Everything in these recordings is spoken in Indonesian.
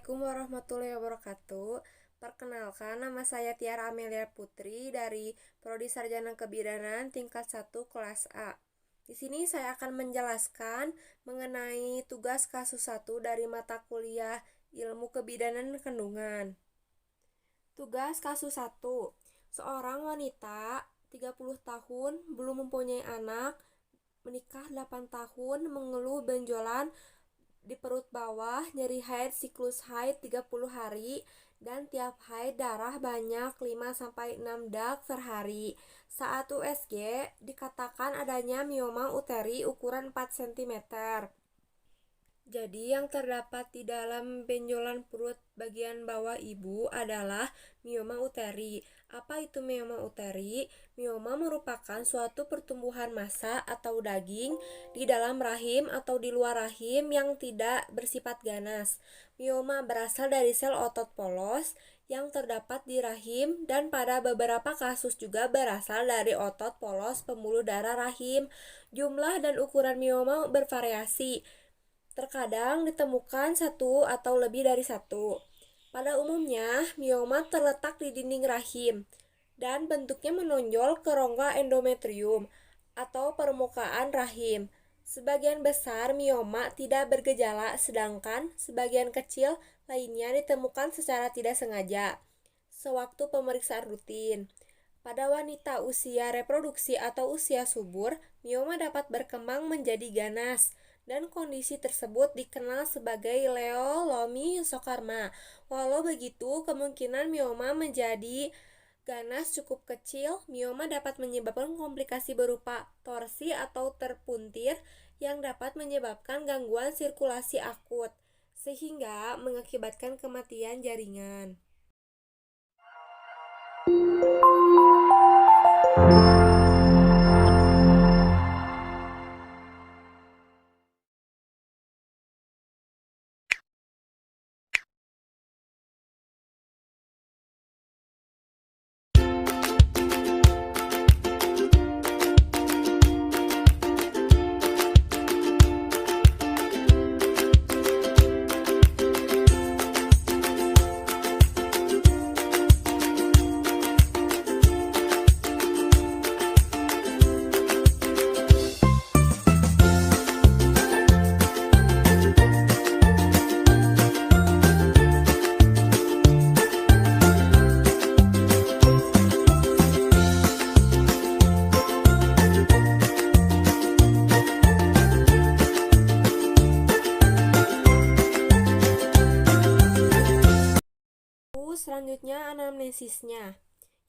Assalamualaikum warahmatullahi wabarakatuh. Perkenalkan, nama saya Tiara Amelia Putri dari Prodi Sarjana Kebidanan tingkat 1 kelas A. Di sini saya akan menjelaskan mengenai tugas kasus 1 dari mata kuliah Ilmu Kebidanan Kandungan. Tugas kasus 1. Seorang wanita 30 tahun belum mempunyai anak, menikah 8 tahun, mengeluh benjolan di perut bawah, nyeri haid, siklus haid 30 hari, dan tiap haid darah banyak 5-6 dak per hari. Saat USG dikatakan adanya mioma uteri ukuran 4 cm. Jadi yang terdapat di dalam benjolan perut bagian bawah ibu adalah mioma uteri. Apa itu mioma uteri? Mioma merupakan suatu pertumbuhan massa atau daging di dalam rahim atau di luar rahim yang tidak bersifat ganas. Mioma berasal dari sel otot polos yang terdapat di rahim dan pada beberapa kasus juga berasal dari otot polos pembuluh darah rahim. Jumlah dan ukuran mioma bervariasi. Terkadang ditemukan satu atau lebih dari satu. Pada umumnya, mioma terletak di dinding rahim dan bentuknya menonjol ke rongga endometrium atau permukaan rahim. Sebagian besar mioma tidak bergejala, sedangkan sebagian kecil lainnya ditemukan secara tidak sengaja sewaktu pemeriksaan rutin. Pada wanita usia reproduksi atau usia subur, mioma dapat berkembang menjadi ganas, dan kondisi tersebut dikenal sebagai leiomyosarkoma. Walau begitu, kemungkinan mioma menjadi ganas cukup kecil. Mioma dapat menyebabkan komplikasi berupa torsi atau terpuntir yang dapat menyebabkan gangguan sirkulasi akut, sehingga mengakibatkan kematian jaringan. Selanjutnya anamnesisnya.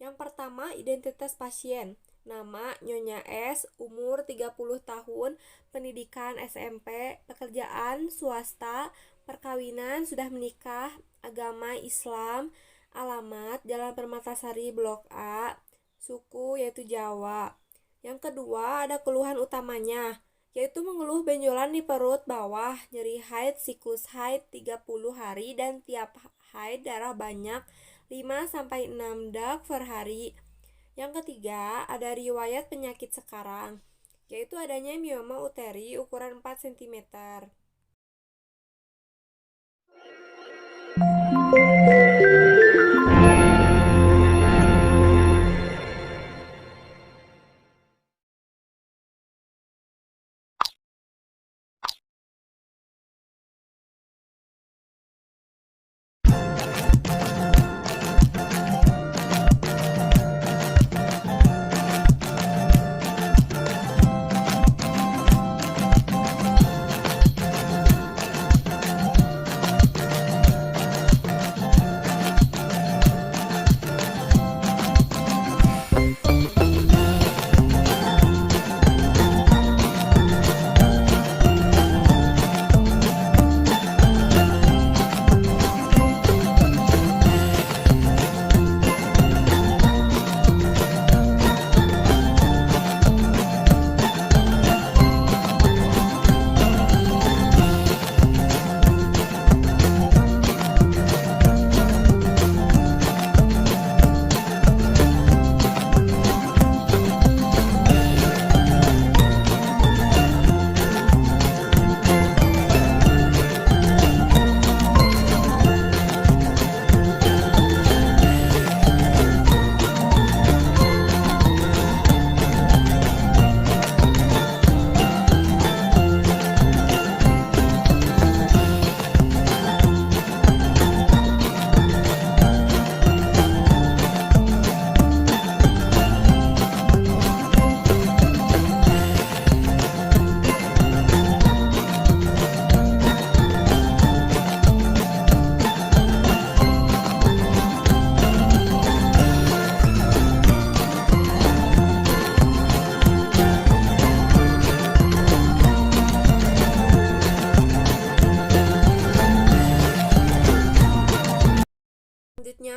Yang pertama, identitas pasien. Nama Nyonya S, umur 30 tahun, pendidikan SMP, pekerjaan swasta, perkawinan, sudah menikah, agama Islam, alamat Jalan Permatasari Blok A, suku yaitu Jawa. Yang kedua, ada keluhan utamanya, yaitu mengeluh benjolan di perut bawah, nyeri haid, siklus haid 30 hari, dan tiap haid darah banyak 5-6 dak per hari. Yang ketiga, ada riwayat penyakit sekarang, yaitu adanya mioma uteri ukuran 4 cm.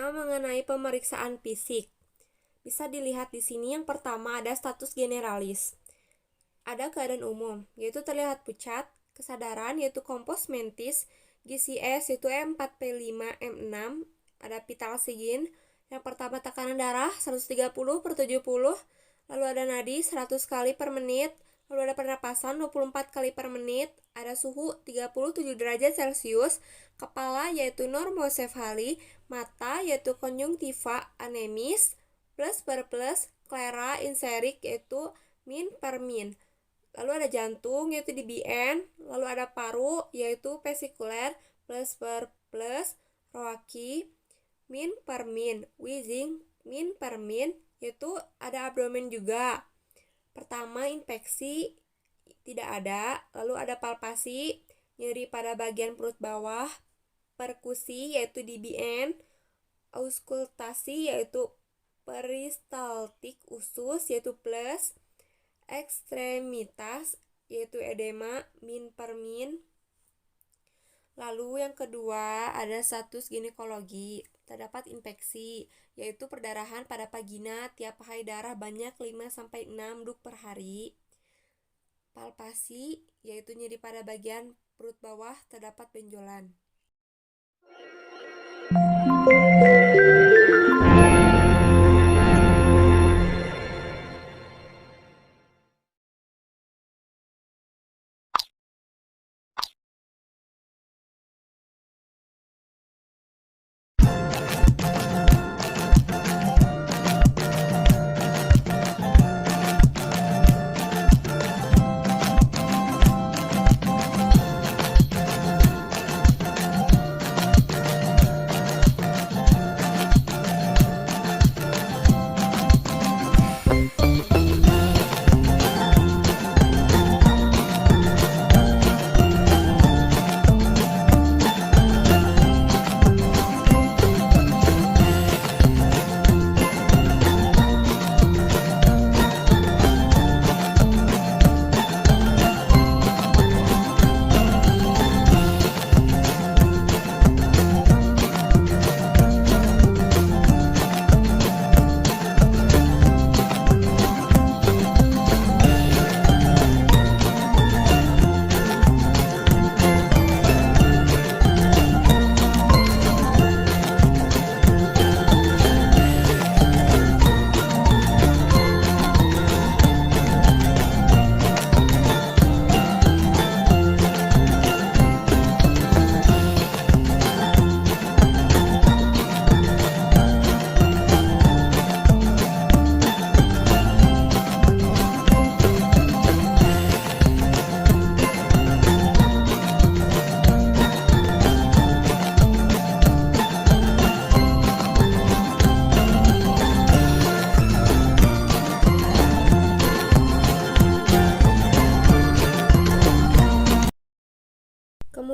Pertama, mengenai pemeriksaan fisik. Bisa dilihat di sini yang pertama ada status generalis. Ada keadaan umum, yaitu terlihat pucat, kesadaran yaitu kompos mentis, GCS yaitu M4P5M6, ada vital sign. Yang pertama tekanan darah 130/70, lalu ada nadi 100 kali per menit, lalu ada pernapasan 24 kali per menit, ada suhu 37 derajat Celcius, kepala yaitu normosefali, mata yaitu konjungtiva anemis, plus per plus, klera inserik yaitu min per min. Lalu ada jantung yaitu DBN, lalu ada paru yaitu vesikuler, plus per plus, roaki min per min, wheezing min per min, yaitu ada abdomen juga. Pertama, infeksi tidak ada, lalu ada palpasi, nyeri pada bagian perut bawah, perkusi yaitu DBN, auskultasi yaitu peristaltik usus yaitu plus, ekstremitas yaitu edema min per min. Lalu yang kedua ada status ginekologi. Terdapat infeksi yaitu perdarahan pada vagina, tiap haid darah banyak 5-6 duk per hari. Palpasi yaitu nyeri pada bagian perut bawah, terdapat benjolan.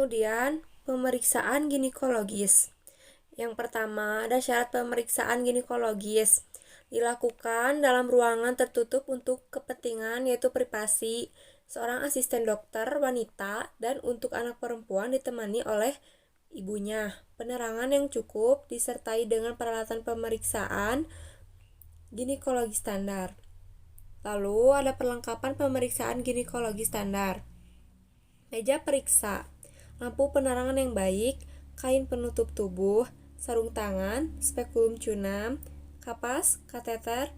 Kemudian, pemeriksaan ginekologis. Yang pertama, ada syarat pemeriksaan ginekologis. Dilakukan dalam ruangan tertutup untuk kepentingan yaitu privasi seorang asisten dokter wanita dan untuk anak perempuan ditemani oleh ibunya. Penerangan yang cukup disertai dengan peralatan pemeriksaan ginekologi standar. Lalu ada perlengkapan pemeriksaan ginekologi standar. Meja periksa, lampu penerangan yang baik, kain penutup tubuh, sarung tangan, spekulum cunam, kapas, kateter,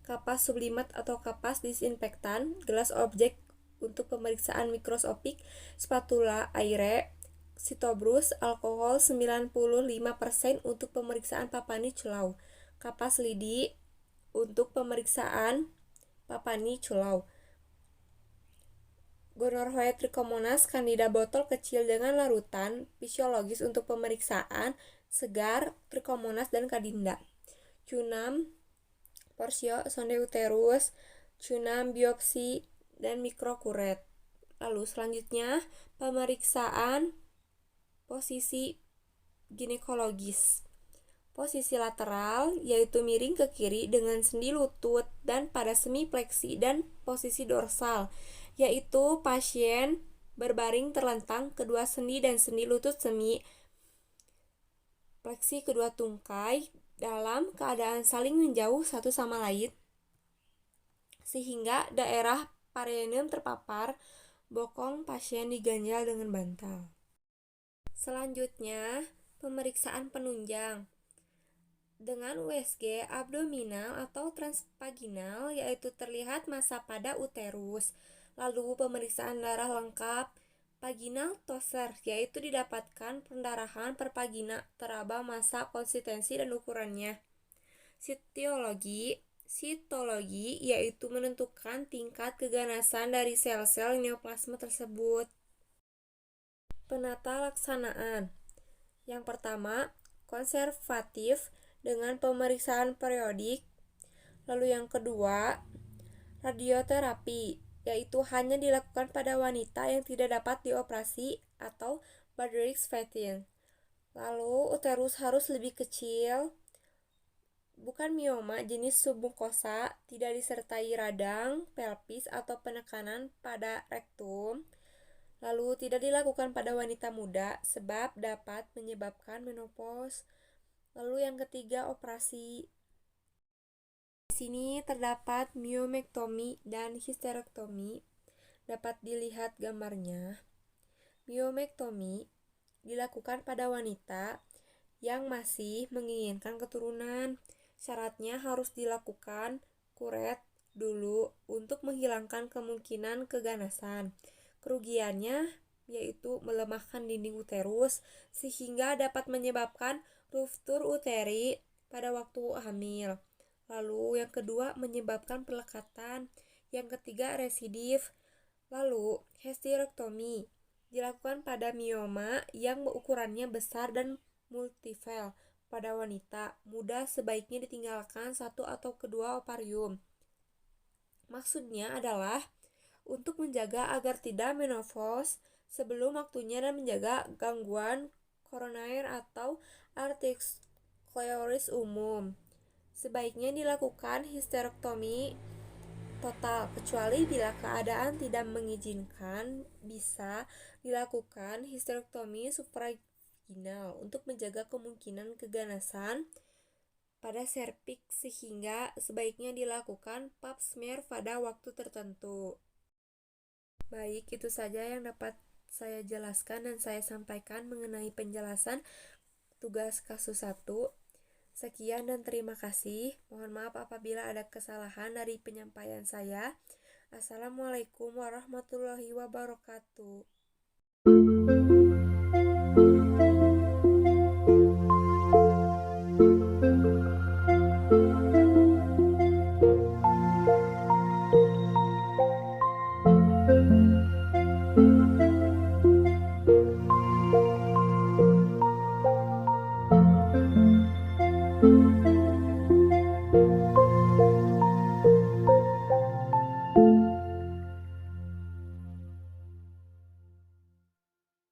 kapas sublimat atau kapas disinfektan, gelas objek untuk pemeriksaan mikroskopik, spatula aire, sitobrus, alkohol 95% untuk pemeriksaan papani culau, kapas lidi untuk pemeriksaan papani culau. Gonorrhea trichomonas candida botol kecil dengan larutan fisiologis untuk pemeriksaan segar trichomonas dan candida. Cunam, porsio, sonde uterus, cunam biopsi dan mikrokuret. Lalu selanjutnya pemeriksaan posisi ginekologis. Posisi lateral yaitu miring ke kiri dengan sendi lutut dan pada semi fleksi, dan posisi dorsal yaitu pasien berbaring terlentang kedua sendi dan sendi lutut semi. fleksi kedua tungkai dalam keadaan saling menjauh satu sama lain, sehingga daerah perineum terpapar, bokong pasien diganjal dengan bantal. Selanjutnya, pemeriksaan penunjang. Dengan USG abdominal atau transvaginal, yaitu terlihat massa pada uterus. Lalu pemeriksaan darah lengkap vaginal Tosser, yaitu didapatkan pendarahan per vagina teraba massa, konsistensi, dan ukurannya. Sitologi yaitu menentukan tingkat keganasan dari sel-sel neoplasma tersebut. Penata laksanaan. Yang pertama, konservatif dengan pemeriksaan periodik. Lalu yang kedua, radioterapi, yaitu hanya dilakukan pada wanita yang tidak dapat dioperasi atau Broderick's Pattern. Lalu uterus harus lebih kecil, bukan mioma jenis submukosa, tidak disertai radang, pelvis, atau penekanan pada rektum. Lalu tidak dilakukan pada wanita muda sebab dapat menyebabkan menopause. Lalu yang ketiga, operasi. Di sini terdapat miomektomi dan histerektomi. Dapat dilihat gambarnya. Miomektomi dilakukan pada wanita yang masih menginginkan keturunan. Syaratnya harus dilakukan kuret dulu untuk menghilangkan kemungkinan keganasan. Kerugiannya yaitu melemahkan dinding uterus sehingga dapat menyebabkan ruptur uteri pada waktu hamil. Lalu yang kedua, menyebabkan pelekatan. Yang ketiga, residif. Lalu histerektomi dilakukan pada mioma yang ukurannya besar dan multifel. Pada wanita muda sebaiknya ditinggalkan satu atau kedua ovarium. Maksudnya adalah untuk menjaga agar tidak menopause sebelum waktunya dan menjaga gangguan koroner atau arteriosklerosis umum. Sebaiknya dilakukan histerektomi total, kecuali bila keadaan tidak mengizinkan, bisa dilakukan histerektomi supravaginal untuk menjaga kemungkinan keganasan pada serviks, sehingga sebaiknya dilakukan pap smear pada waktu tertentu. Baik, itu saja yang dapat saya jelaskan dan saya sampaikan mengenai penjelasan tugas kasus 1. Sekian dan terima kasih. Mohon maaf apabila ada kesalahan dari penyampaian saya. Assalamualaikum warahmatullahi wabarakatuh.